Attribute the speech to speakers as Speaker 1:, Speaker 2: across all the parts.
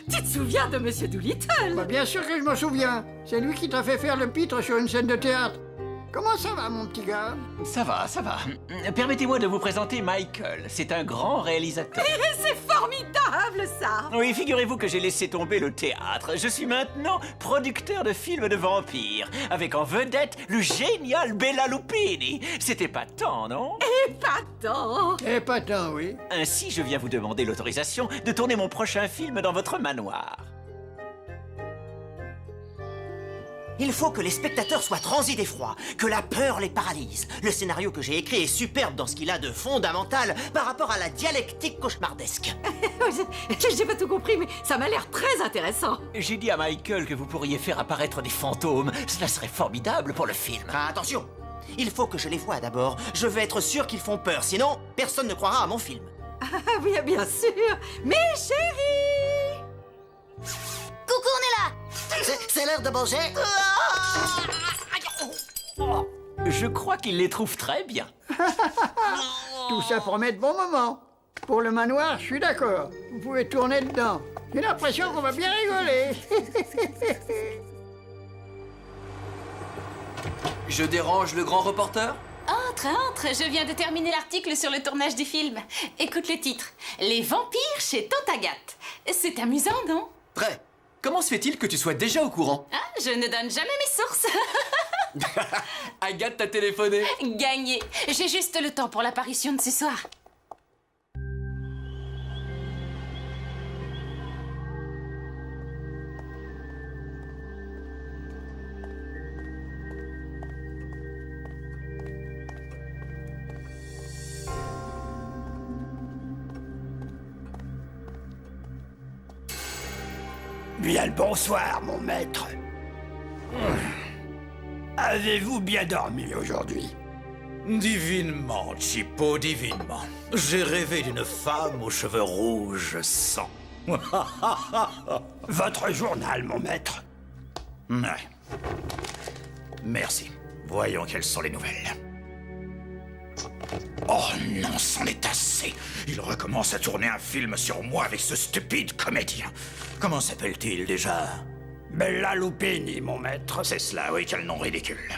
Speaker 1: Tu te souviens de Monsieur Doolittle?
Speaker 2: Bah, bien sûr que je me souviens. C'est lui qui t'a fait faire le pitre sur une scène de théâtre. Comment ça va, mon petit gars?
Speaker 3: Ça va, ça va. Permettez-moi de vous présenter Michael. C'est un grand réalisateur.
Speaker 1: C'est formidable, ça!
Speaker 3: Oui, figurez-vous que j'ai laissé tomber le théâtre. Je suis maintenant producteur de films de vampires, avec en vedette le génial Bella Lupini. C'était pas tant, non?
Speaker 1: Épatant!
Speaker 2: Épatant, oui.
Speaker 3: Ainsi, je viens vous demander l'autorisation de tourner mon prochain film dans votre manoir.
Speaker 4: Il faut que les spectateurs soient transis d'effroi, que la peur les paralyse. Le scénario que j'ai écrit est superbe dans ce qu'il a de fondamental par rapport à la dialectique cauchemardesque.
Speaker 1: J'ai pas tout compris, mais ça m'a l'air très intéressant.
Speaker 3: J'ai dit à Michael que vous pourriez faire apparaître des fantômes. Cela serait formidable pour le film.
Speaker 4: Ah, attention, il faut que je les voie d'abord. Je veux être sûr qu'ils font peur, sinon personne ne croira à mon film.
Speaker 1: Ah oui, bien sûr! Mes chéris!
Speaker 5: Coucou, on est là!
Speaker 4: C'est l'heure de manger.
Speaker 3: Je crois qu'il les trouve très bien.
Speaker 2: Tout ça promet de bons moments. Pour le manoir, je suis d'accord. Vous pouvez tourner dedans. J'ai l'impression qu'on va bien rigoler.
Speaker 6: Je dérange le grand reporter?
Speaker 7: Entre, entre, je viens de terminer l'article sur le tournage du film. Écoute le titre. Les vampires chez Tante Agathe. C'est amusant, non?
Speaker 6: Très. Comment se fait-il que tu sois déjà au courant?
Speaker 7: Ah, je ne donne jamais mes sources.
Speaker 6: Agathe t'a téléphoné?
Speaker 7: Gagné. J'ai juste le temps pour l'apparition de ce soir.
Speaker 8: Bien le bonsoir, mon maître. Avez-vous bien dormi aujourd'hui?
Speaker 9: Divinement, Chippo, divinement. J'ai rêvé d'une femme aux cheveux rouges sang.
Speaker 8: Votre journal, mon maître.
Speaker 9: Ouais. Merci. Voyons quelles sont les nouvelles. Oh non, c'en est assez. Il recommence à tourner un film sur moi avec ce stupide comédien. Comment s'appelle-t-il déjà?
Speaker 8: Bella Lupini, mon maître.
Speaker 9: C'est cela, oui, quel nom ridicule.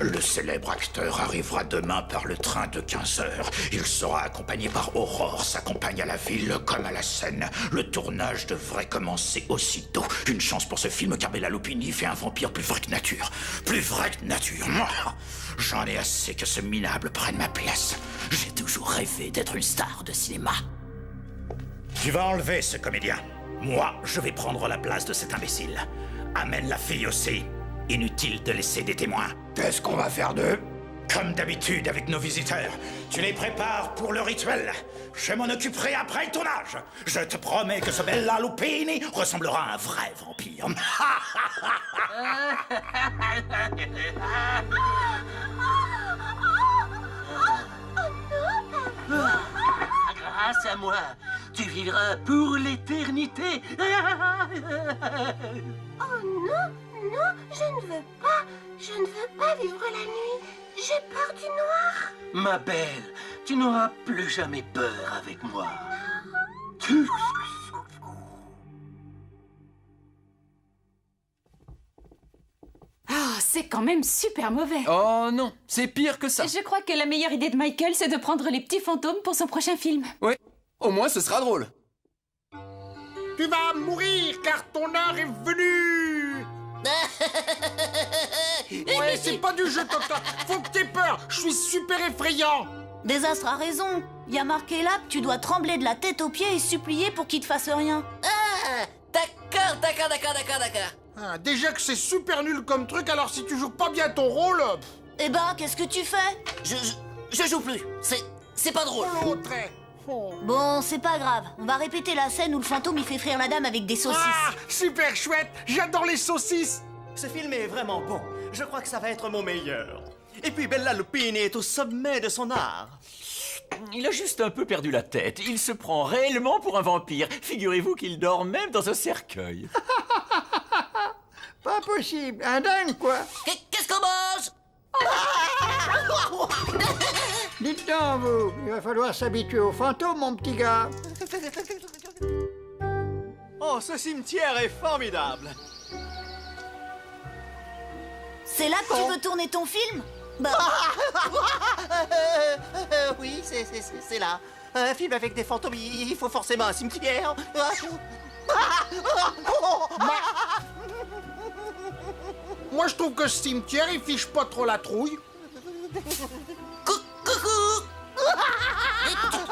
Speaker 9: Le célèbre acteur arrivera demain par le train de 15 heures. Il sera accompagné par Aurore, sa compagne à la ville comme à la scène. Le tournage devrait commencer aussitôt. Une chance pour ce film car Bella Lupini fait un vampire plus vrai que nature. Plus vrai que nature. J'en ai assez que ce minable prenne ma place. J'ai toujours rêvé d'être une star de cinéma. Tu vas enlever ce comédien. Moi, je vais prendre la place de cet imbécile. Amène la fille aussi. Inutile de laisser des témoins.
Speaker 8: Qu'est-ce qu'on va faire d'eux?
Speaker 9: Comme d'habitude avec nos visiteurs, tu les prépares pour le rituel. Je m'en occuperai après le tournage. Je te promets que ce Bella Lupini ressemblera à un vrai vampire.
Speaker 10: Grâce à moi, tu vivras pour l'éternité.
Speaker 5: Oh non, non, je ne veux pas. Je ne veux pas vivre la nuit. J'ai peur du noir.
Speaker 10: Ma belle, tu n'auras plus jamais peur avec moi.
Speaker 7: Ah, c'est quand même super mauvais.
Speaker 6: Oh non, c'est pire que ça.
Speaker 7: Je crois que la meilleure idée de Michael, c'est de prendre les petits fantômes pour son prochain film.
Speaker 6: Oui, au moins ce sera drôle.
Speaker 2: Tu vas mourir car ton heure est venue. Ouais, c'est pas du jeu, Totote. Faut que t'aies peur. Je suis super effrayant.
Speaker 5: Désastre a raison. Il y a marqué là que tu dois trembler de la tête aux pieds et supplier pour qu'il te fasse rien.
Speaker 4: Ah, d'accord.
Speaker 2: Ah, déjà que c'est super nul comme truc, alors si tu joues pas bien ton rôle...
Speaker 5: Eh ben, qu'est-ce que tu fais?
Speaker 4: Je joue plus. C'est pas drôle.
Speaker 2: L'autre.
Speaker 5: Bon, c'est pas grave. On va répéter la scène où le fantôme il fait frire la dame avec des saucisses.
Speaker 2: Ah, super chouette. J'adore les saucisses.
Speaker 4: Ce film est vraiment bon. Je crois que ça va être mon meilleur. Et puis Bella Lupini est au sommet de son art.
Speaker 3: Il a juste un peu perdu la tête. Il se prend réellement pour un vampire. Figurez-vous qu'il dort même dans un cercueil.
Speaker 2: Pas possible. Un dingue, quoi.
Speaker 4: Qu'est-ce qu'on mange?
Speaker 2: Dites donc, vous. Il va falloir s'habituer aux fantômes, mon petit gars.
Speaker 4: Oh,
Speaker 11: Oh, ce cimetière est formidable.
Speaker 12: C'est là que tu veux tourner ton film? Bah,
Speaker 4: Oui, c'est là. Un film avec des fantômes, il faut forcément un cimetière.
Speaker 13: Moi, je trouve que ce cimetière, il fiche pas trop la trouille.
Speaker 12: coucou.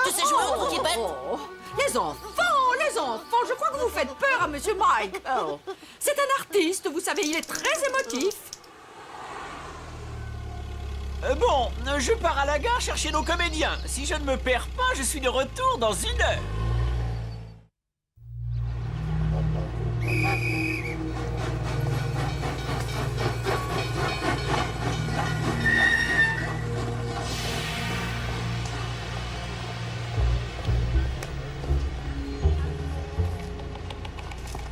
Speaker 12: Tu sais jouer au croquis bête?
Speaker 1: Oh, les enfants, je crois que vous faites peur à Monsieur Michael. C'est un artiste, vous savez, il est très émotif.
Speaker 3: Bon, je pars à la gare chercher nos comédiens. Si je ne me perds pas, je suis de retour dans 1 heure.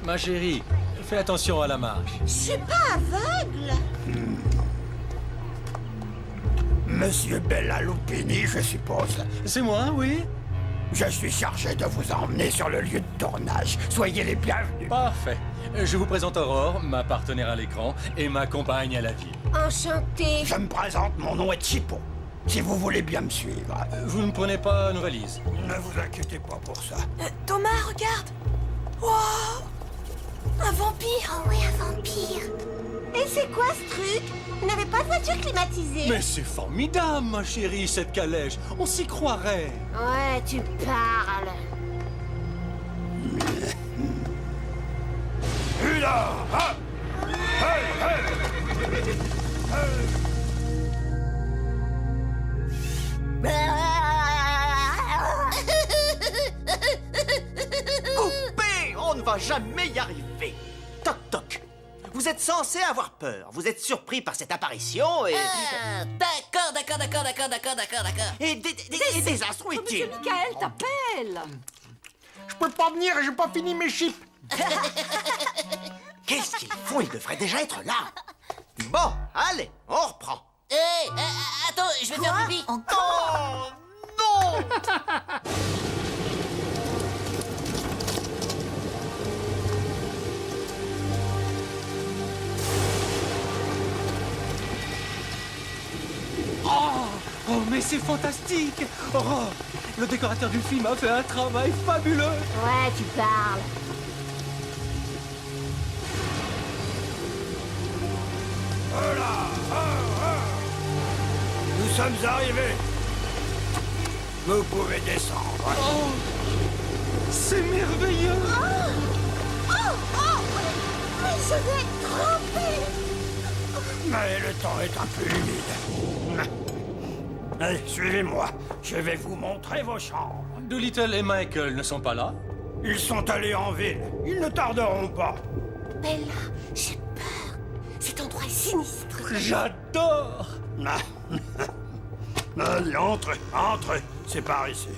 Speaker 14: Ma chérie, fais attention à la marche.
Speaker 5: Je suis pas aveugle.
Speaker 8: Monsieur Bella Lupini, je suppose.
Speaker 14: C'est moi, oui?
Speaker 8: Je suis chargé de vous emmener sur le lieu de tournage. Soyez les bienvenus.
Speaker 14: Parfait. Je vous présente Aurore, ma partenaire à l'écran, et ma compagne à la vie.
Speaker 5: Enchantée.
Speaker 8: Je me présente, mon nom est Chipo. Si vous voulez bien me suivre.
Speaker 14: Vous ne prenez pas nos valises?
Speaker 8: Ne vous inquiétez pas pour ça.
Speaker 12: Thomas, regarde. Wow, un vampire.
Speaker 5: Oh oui, un vampire. Et c'est quoi ce truc? Vous n'avez pas de voiture climatisée?
Speaker 14: Mais c'est formidable, ma chérie, cette calèche. On s'y croirait.
Speaker 5: Ouais, tu parles.
Speaker 8: Là, ah, hey,
Speaker 4: Coupé! On ne va jamais y arriver. Toc toc. Vous êtes censé avoir peur. Vous êtes surpris par cette apparition et...
Speaker 12: D'accord.
Speaker 4: Et des assauts
Speaker 1: Monsieur
Speaker 4: utiles.
Speaker 1: Michael t'appelle.
Speaker 13: Je peux pas venir, j'ai pas fini mes chips.
Speaker 4: Qu'est-ce qu'ils font? Ils devraient déjà être là. Bon, allez, on reprend.
Speaker 12: Attends, je vais faire pipi.
Speaker 4: Oh non!
Speaker 14: Oh, mais c'est fantastique! Aurore, le décorateur du film a fait un travail fabuleux!
Speaker 5: Ouais, tu parles.
Speaker 8: nous sommes arrivés. Vous pouvez descendre.
Speaker 14: Oh, c'est merveilleux!
Speaker 5: Mais je vais tremper.
Speaker 8: Mais le temps est un peu humide. Allez, suivez-moi. Je vais vous montrer vos chambres.
Speaker 14: Doolittle et Michael ne sont pas là?
Speaker 8: Ils sont allés en ville. Ils ne tarderont pas.
Speaker 5: Bella, j'ai peur. Cet endroit est sinistre.
Speaker 14: J'adore!
Speaker 8: Allez, entrez, entrez. C'est par ici.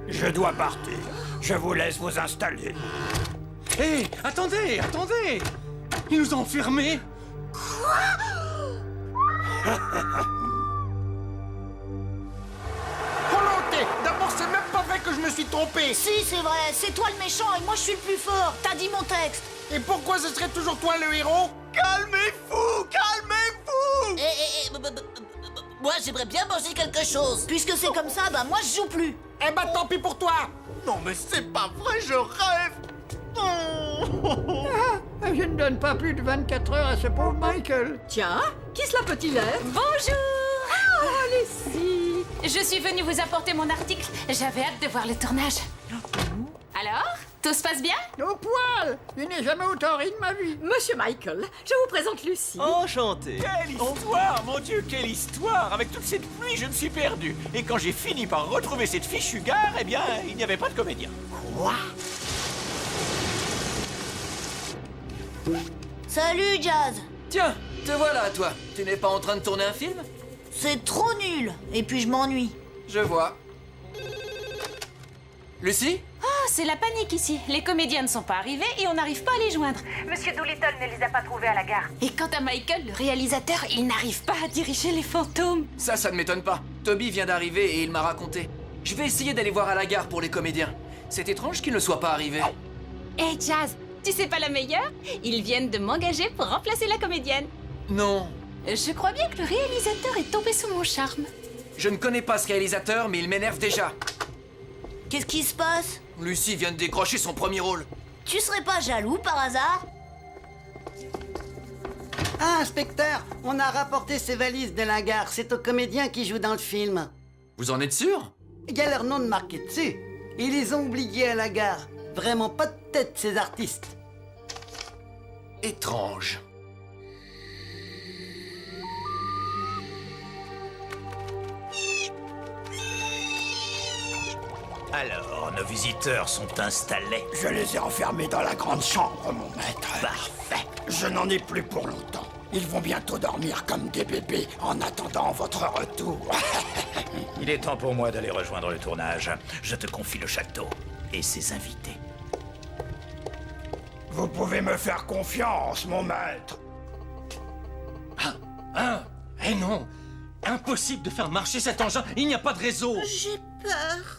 Speaker 8: Je dois partir. Je vous laisse vous installer.
Speaker 14: Hé, attendez! Ils nous ont enfermés!
Speaker 13: Volonté. D'abord, c'est même pas vrai que je me suis trompé.
Speaker 12: Si, c'est vrai, c'est toi le méchant et moi je suis le plus fort. T'as dit mon texte.
Speaker 13: Et pourquoi ce serait toujours toi le héros?
Speaker 11: Calmez-vous, calmez-vous.
Speaker 12: Moi j'aimerais bien manger quelque chose. Puisque c'est comme ça, bah moi je joue plus.
Speaker 13: Eh ben, tant pis pour toi.
Speaker 11: Non mais c'est pas vrai, je rêve.
Speaker 2: Je ne donne pas plus de 24 heures à ce pauvre Michael.
Speaker 1: Tiens, qui cela peut-il être?
Speaker 7: Bonjour.
Speaker 1: Oh, Lucie.
Speaker 7: Je suis venue vous apporter mon article. J'avais hâte de voir le tournage. Alors, tout se passe bien?
Speaker 2: Au poil! Je n'ai jamais autant ri de ma vie.
Speaker 1: Monsieur Michael, je vous présente Lucie.
Speaker 11: Enchanté.
Speaker 3: Quelle histoire, mon Dieu, quelle histoire! Avec toute cette pluie, je me suis perdu. Et quand j'ai fini par retrouver cette fichue gare, eh bien, il n'y avait pas de comédien.
Speaker 4: Quoi?
Speaker 12: Salut Jazz.
Speaker 6: Tiens, te voilà, toi. Tu n'es pas en train de tourner un film?
Speaker 12: C'est trop nul. Et puis je m'ennuie.
Speaker 6: Je vois. Lucie?
Speaker 7: Oh, c'est la panique ici. Les comédiens ne sont pas arrivés et on n'arrive pas à les joindre.
Speaker 15: Monsieur Doolittle ne les a pas trouvés à la gare.
Speaker 7: Et quant à Michael, le réalisateur, il n'arrive pas à diriger les fantômes.
Speaker 6: Ça ne m'étonne pas. Toby vient d'arriver et il m'a raconté. Je vais essayer d'aller voir à la gare pour les comédiens. C'est étrange qu'ils ne soient pas arrivés.
Speaker 7: Hé, Jazz, tu sais pas la meilleure? Ils viennent de m'engager pour remplacer la comédienne.
Speaker 6: Non.
Speaker 7: Je crois bien que le réalisateur est tombé sous mon charme.
Speaker 6: Je ne connais pas ce réalisateur, mais il m'énerve déjà.
Speaker 12: Qu'est-ce qui se passe?
Speaker 6: Lucie vient de décrocher son premier rôle.
Speaker 12: Tu serais pas jaloux par hasard?
Speaker 16: Ah, inspecteur, on a rapporté ces valises de la gare. C'est aux comédiens qui jouent dans le film.
Speaker 6: Vous en êtes sûr?
Speaker 16: Il y a leur nom de marqué dessus. Ils les ont oubliés à la gare. Vraiment pas de tête, ces artistes.
Speaker 6: Étrange.
Speaker 9: Alors, nos visiteurs sont installés.
Speaker 8: Je les ai enfermés dans la grande chambre, mon maître.
Speaker 9: Parfait.
Speaker 8: Je n'en ai plus pour longtemps. Ils vont bientôt dormir comme des bébés en attendant votre retour.
Speaker 9: Il est temps pour moi d'aller rejoindre le tournage. Je te confie le château et ses invités.
Speaker 8: Vous pouvez me faire confiance, mon maître.
Speaker 14: Eh non! Impossible de faire marcher cet engin, il n'y a pas de réseau!
Speaker 5: J'ai peur.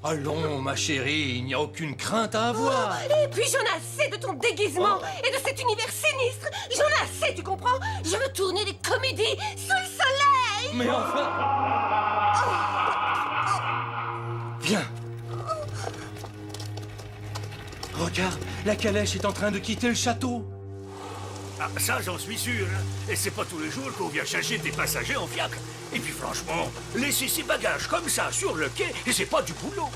Speaker 14: Allons, ma chérie, il n'y a aucune crainte à avoir!
Speaker 5: Et puis j'en ai assez de ton déguisement et de cet univers sinistre. J'en ai assez, tu comprends? Je veux tourner des comédies sous le soleil.
Speaker 14: Mais enfin... Viens! Regarde, la calèche est en train de quitter le château.
Speaker 8: Ah, ça, j'en suis sûr. Et c'est pas tous les jours qu'on vient chercher des passagers en fiacre. Et puis franchement, laisser ses bagages comme ça sur le quai, c'est pas du boulot.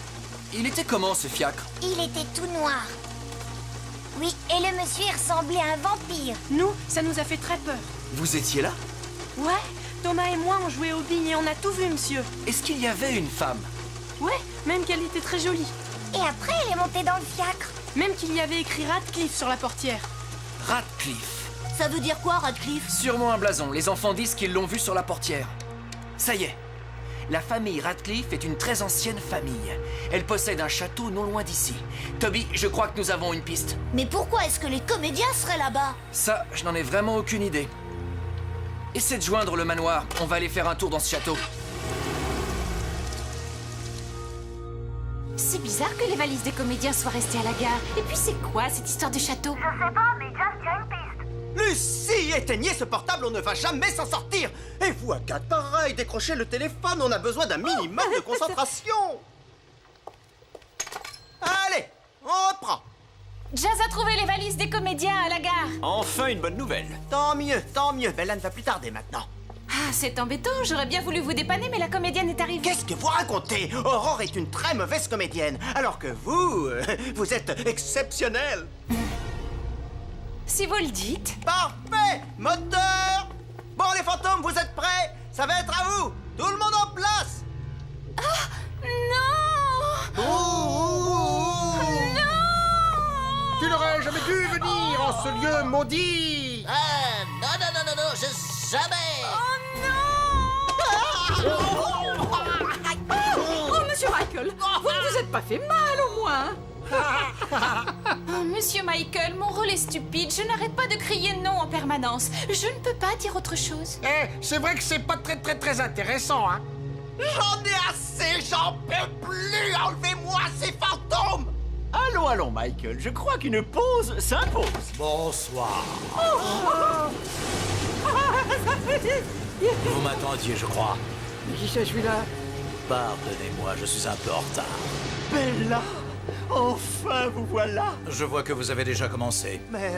Speaker 6: Il était comment, ce fiacre?
Speaker 5: Il était tout noir. Oui, et le monsieur il ressemblait à un vampire.
Speaker 17: Nous, ça nous a fait très peur.
Speaker 6: Vous étiez là?
Speaker 17: Ouais, Thomas et moi on jouait aux billes et on a tout vu, monsieur.
Speaker 6: Est-ce qu'il y avait une femme?
Speaker 17: Ouais, même qu'elle était très jolie.
Speaker 5: Et après, elle est montée dans le fiacre.
Speaker 17: Même qu'il y avait écrit Radcliffe sur la portière.
Speaker 6: Radcliffe.
Speaker 12: Ça veut dire quoi, Radcliffe?
Speaker 6: Sûrement un blason. Les enfants disent qu'ils l'ont vu sur la portière. Ça y est. La famille Radcliffe est une très ancienne famille. Elle possède un château non loin d'ici. Toby, je crois que nous avons une piste.
Speaker 12: Mais pourquoi est-ce que les comédiens seraient là-bas?
Speaker 6: Ça, je n'en ai vraiment aucune idée. Essaie de joindre le manoir. On va aller faire un tour dans ce château.
Speaker 7: C'est bizarre que les valises des comédiens soient restées à la gare. Et puis c'est quoi cette histoire de château?
Speaker 15: Je sais pas, mais Jazz tient une piste.
Speaker 4: Lucie, éteignez ce portable, on ne va jamais s'en sortir. Et vous, Agathe, pareil, décrochez le téléphone, on a besoin d'un minimum de concentration. Allez, on reprend.
Speaker 7: Jazz a trouvé les valises des comédiens à la gare.
Speaker 3: Enfin une bonne nouvelle.
Speaker 4: Tant mieux, Bella ne va plus tarder maintenant.
Speaker 7: Ah, c'est embêtant, j'aurais bien voulu vous dépanner, mais la comédienne est arrivée.
Speaker 4: Qu'est-ce que vous racontez? Aurore est une très mauvaise comédienne, alors que vous, vous êtes exceptionnelle.
Speaker 7: Si vous le dites.
Speaker 4: Parfait! Moteur! Bon, les fantômes, vous êtes prêts? Ça va être à vous! Tout le monde en place!
Speaker 7: Ah! Non!
Speaker 13: Non! Tu n'aurais jamais dû venir en ce lieu maudit!
Speaker 12: Ah, non, jamais!
Speaker 1: Oh, monsieur Michael, vous ne vous êtes pas fait mal au moins.
Speaker 7: Oh, monsieur Michael, mon rôle est stupide. Je n'arrête pas de crier non en permanence. Je ne peux pas dire autre chose.
Speaker 13: Eh, c'est vrai que c'est pas très intéressant, hein?
Speaker 4: J'en ai assez, j'en peux plus! Enlevez-moi ces fantômes!
Speaker 3: Allons, Michael, je crois qu'une pause s'impose.
Speaker 11: Bonsoir. Vous m'attendiez, je crois.
Speaker 2: Mais qui c'est celui-là?
Speaker 11: Pardonnez-moi, je suis un peu en retard.
Speaker 3: Bella, enfin vous voilà.
Speaker 11: Je vois que vous avez déjà commencé.
Speaker 4: Mais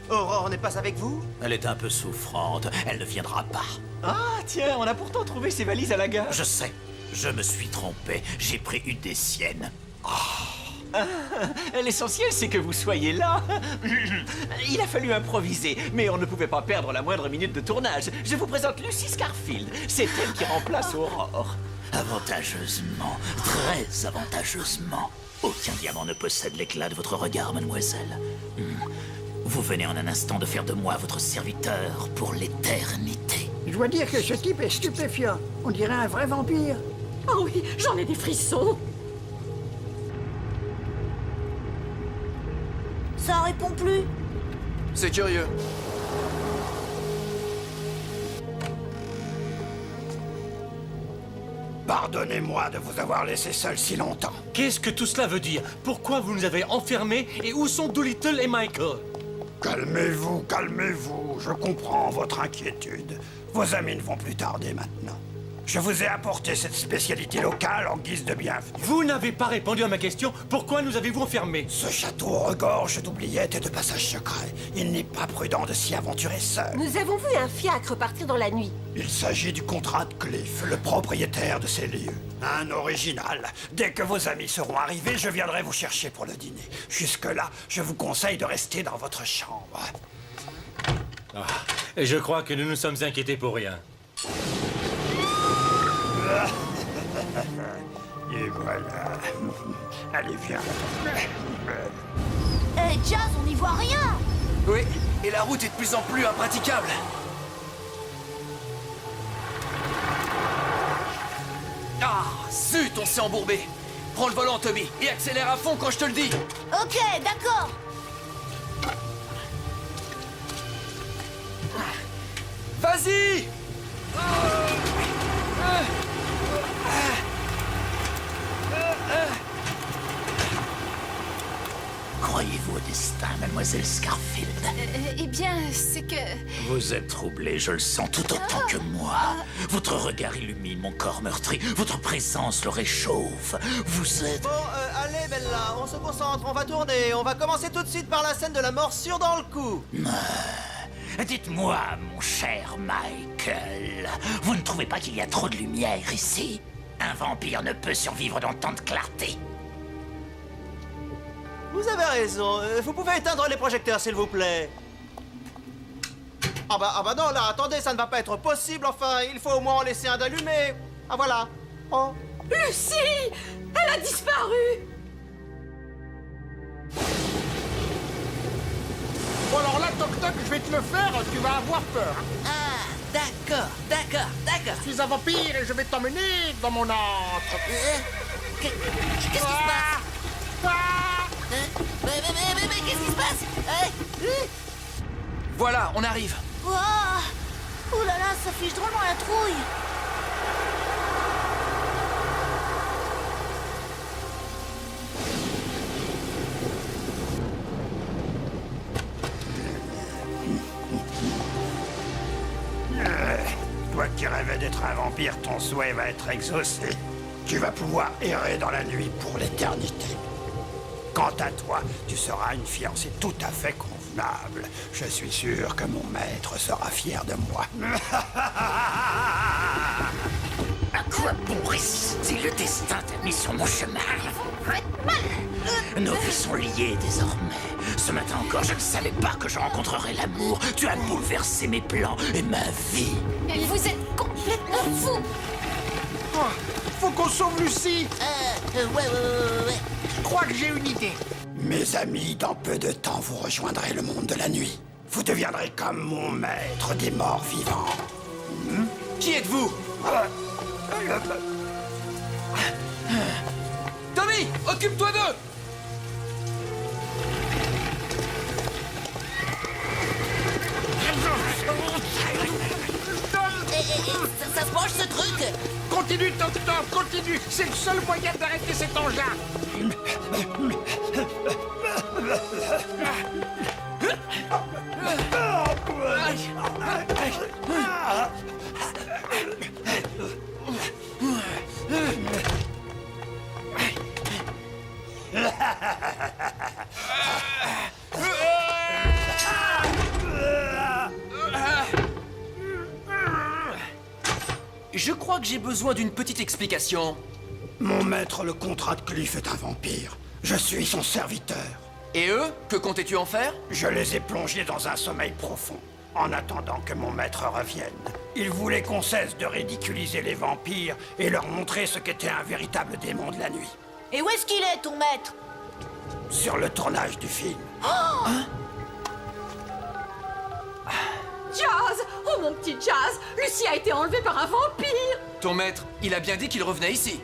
Speaker 4: Aurore n'est pas avec vous?
Speaker 11: Elle est un peu souffrante, elle ne viendra pas.
Speaker 3: Ah tiens, on a pourtant trouvé ces valises à la gare.
Speaker 11: Je sais, je me suis trompé, j'ai pris une des siennes.
Speaker 3: L'essentiel, c'est que vous soyez là. Il a fallu improviser, mais on ne pouvait pas perdre la moindre minute de tournage. Je vous présente Lucy Scarfield. C'est elle qui remplace Aurore.
Speaker 11: Avantageusement, très avantageusement. Aucun diamant ne possède l'éclat de votre regard, mademoiselle. Vous venez en un instant de faire de moi votre serviteur pour l'éternité.
Speaker 2: Je dois dire que ce type est stupéfiant. On dirait un vrai vampire.
Speaker 1: Oh oui, j'en ai des frissons.
Speaker 12: Ça répond plus.
Speaker 6: C'est curieux.
Speaker 9: Pardonnez-moi de vous avoir laissé seul si longtemps.
Speaker 14: Qu'est-ce que tout cela veut dire? Pourquoi vous nous avez enfermés et où sont Doolittle et Michael?
Speaker 9: Calmez-vous, calmez-vous. Je comprends votre inquiétude. Vos amis ne vont plus tarder maintenant. Je vous ai apporté cette spécialité locale en guise de bienvenue.
Speaker 14: Vous n'avez pas répondu à ma question. Pourquoi nous avez-vous enfermés?
Speaker 9: Ce château regorge d'oubliettes et de passages secrets. Il n'est pas prudent de s'y aventurer seul.
Speaker 5: Nous avons vu un fiacre partir dans la nuit.
Speaker 9: Il s'agit du contrat de Cliff, le propriétaire de ces lieux. Un original. Dès que vos amis seront arrivés, je viendrai vous chercher pour le dîner. Jusque-là, je vous conseille de rester dans votre chambre.
Speaker 14: Et je crois que nous nous sommes inquiétés pour rien.
Speaker 9: Et voilà. Allez, viens.
Speaker 12: Hé, Jazz, on n'y voit rien.
Speaker 6: Oui, et la route est de plus en plus impraticable. Ah, zut, on s'est embourbé. Prends le volant, Toby, et accélère à fond quand je te le dis.
Speaker 12: Ok, d'accord.
Speaker 6: Vas-y!
Speaker 11: Croyez-vous au destin, mademoiselle Scarfield?
Speaker 7: Eh bien, c'est que...
Speaker 11: Vous êtes troublée, je le sens tout autant que moi. Votre regard illumine mon corps meurtri. Votre présence le réchauffe. Vous êtes...
Speaker 4: Bon, allez, Bella, on se concentre, on va tourner. On va commencer tout de suite par la scène de la morsure dans le cou.
Speaker 11: Dites-moi, mon cher Michael, vous ne trouvez pas qu'il y a trop de lumière ici? Un vampire ne peut survivre dans tant de clarté.
Speaker 4: Vous avez raison. Vous pouvez éteindre les projecteurs, s'il vous plaît. Ah bah non, là, attendez, ça ne va pas être possible, enfin. Il faut au moins en laisser un d'allumé. Ah, voilà. Oh.
Speaker 1: Lucie! Elle a disparu!
Speaker 13: Bon alors là, toc toc, je vais te le faire, tu vas avoir peur.
Speaker 12: Ah, d'accord.
Speaker 13: Je suis un vampire et je vais t'emmener dans mon antre.
Speaker 12: Qu'est-ce qui se passe? Mais qu'est-ce qui se passe?
Speaker 6: Voilà, on arrive.
Speaker 12: Ouah. Oh là là, ça fiche drôlement la trouille.
Speaker 9: Toi qui rêvais d'être un vampire, ton souhait va être exaucé. Tu vas pouvoir errer dans la nuit pour l'éternité. Quant à toi, tu seras une fiancée tout à fait convenable. Je suis sûr que mon maître sera fier de moi.
Speaker 11: À quoi bon résister? Le destin t'a mis sur mon chemin. Nos vies sont liées désormais. Ce matin encore, je ne savais pas que je rencontrerais l'amour. Tu as bouleversé mes plans et ma vie.
Speaker 7: Vous êtes complètement fou.
Speaker 13: Faut qu'on sauve Lucie.
Speaker 12: Ouais.
Speaker 13: Je crois que j'ai une idée.
Speaker 9: Mes amis, dans peu de temps, vous rejoindrez le monde de la nuit. Vous deviendrez comme mon maître des morts vivants.
Speaker 6: Qui êtes-vous? Tommy, occupe-toi d'eux!
Speaker 12: Ça se mange ce truc.
Speaker 13: Continue, toc toc, continue. C'est le seul moyen d'arrêter cet engin.
Speaker 6: Je crois que j'ai besoin d'une petite explication.
Speaker 9: Mon maître, le contrat de Cliff, est un vampire. Je suis son serviteur.
Speaker 6: Et eux, que comptais-tu en faire?
Speaker 9: Je les ai plongés dans un sommeil profond, en attendant que mon maître revienne. Il voulait qu'on cesse de ridiculiser les vampires et leur montrer ce qu'était un véritable démon de la nuit.
Speaker 12: Et où est-ce qu'il est, ton maître?
Speaker 9: Sur le tournage du film.
Speaker 1: Jazz! Oh mon petit Jazz! Lucie a été enlevée par un vampire!
Speaker 6: Ton maître, il a bien dit qu'il revenait ici.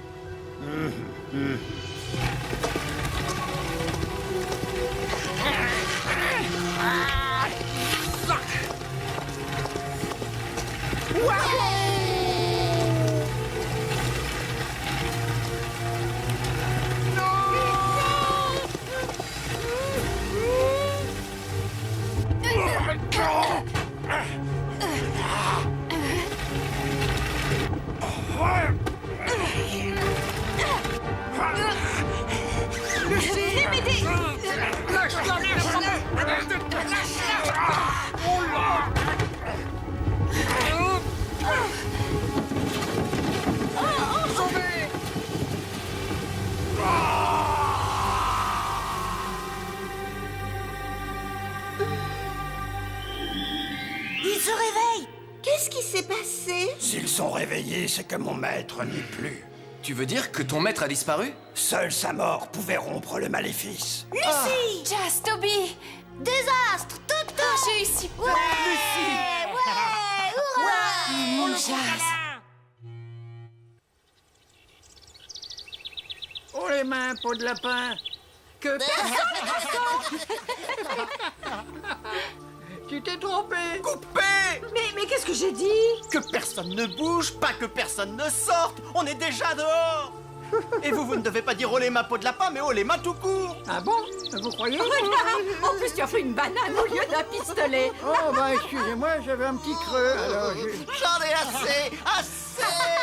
Speaker 18: sont réveillés, c'est que mon maître n'est plus.
Speaker 6: Tu veux dire que ton maître a disparu?
Speaker 18: Seule sa mort pouvait rompre le maléfice.
Speaker 12: Lucie!
Speaker 7: Jazz, Toby!
Speaker 12: Désastre! Toto!
Speaker 7: Oh, j'ai réussi!
Speaker 12: Ouais!
Speaker 7: Lucie!
Speaker 12: Ouais! Hurrah!
Speaker 7: Mon Jazz!
Speaker 2: Oh les mains, peau de lapin.
Speaker 1: Que personne
Speaker 2: Tu t'es trompé.
Speaker 4: Coupé!
Speaker 1: Mais qu'est-ce que j'ai dit?
Speaker 4: Que personne ne bouge, pas que personne ne sorte. On est déjà dehors. Et vous ne devez pas dire oh les mains peau de lapin, mais oh les mains tout court.
Speaker 2: Ah bon? Vous croyez?
Speaker 1: En plus, tu as fait une banane au lieu d'un pistolet.
Speaker 2: Oh, bah excusez-moi, j'avais un petit creux, alors
Speaker 4: J'en ai assez! Assez!